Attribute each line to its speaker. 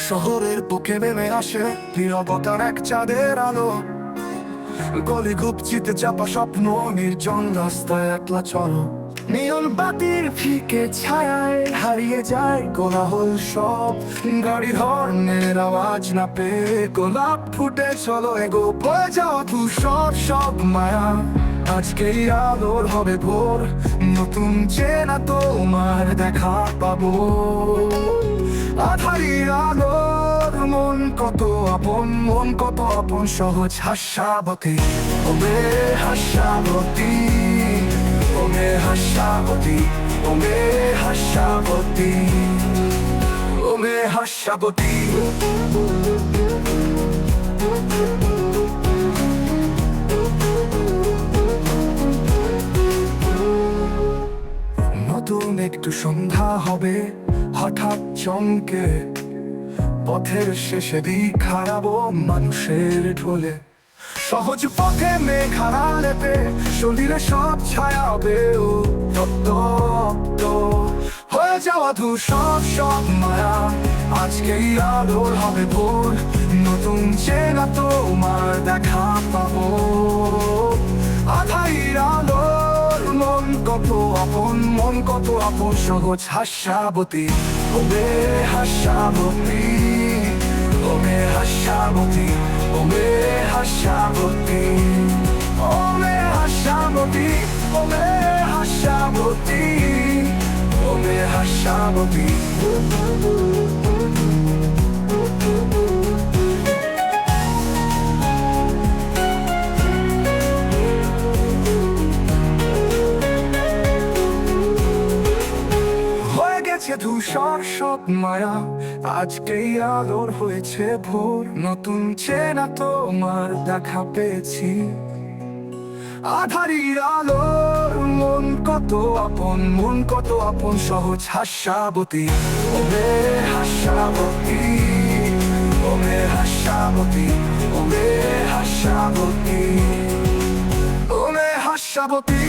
Speaker 1: শহরের বুকে নেমে আসে নীরবতার এক চাঁদের আলো। গলি গুপচিতে চাপা স্বপ্ন, নির্জন রাস্তায় একলা চলো। নিয়ন বাতির ফিকে ছায়ায় হারিয়ে যায় কোলাহল সব। গাড়ি হর্নের আওয়াজ না পেয়ে গোলাপ ফুটে চলো এগো। বয়ে যাওয়া ধূসর সব মায়া, আজকেই আলোর হবে ভোর। নতুন চেনা তোমার দেখা পাবো। আধারি আলোর মন কত আপন, মন কত আপন। সহজ হাস্যাবতী ওমে হাস্যাবতী, ওমে হাস্যাবতী, ওমে হাস্যাবতী, ওমে হাস্যাবতী। নতুন একটু সন্ধ্যা হবে হঠাৎ চমকে। পথের শেষে দিক হারাবো মানুষের ঢোলে। সহজ পথে মেঘারা লেপে শরীরে সব ছায়াবে। ও তপ্ত হয়ে যাওয়া ধূসর সব মায়া, আজকেই আলোর হবে ভোর। নতুন চেনা তোমার দেখা পাবো। আধাই আলোর মন কত আপন, মন কত আপন। সহজ হাস্যাবতী ওমে হাস্যাবতী, ওমে হাস্যাবতী, ওমে হাস্যাবতী, ওমে হাস্যাবতী, ওমে হাস্যাবতী, ওমে হাস্যাবতী। ধূসর সব মায়া, আজকেই আলোর হয়েছে ভোর। নতুন চেনা তোমার দেখা পেয়েছি। আধারি আলোর মন কত আপন, মন কত আপন। সহজ হাস্যাবতী ওমে হাস্যাবতী, ওমে হাস্যাবতী, ওমে হাস্যাবতী, ওমে হাস্যাবতী।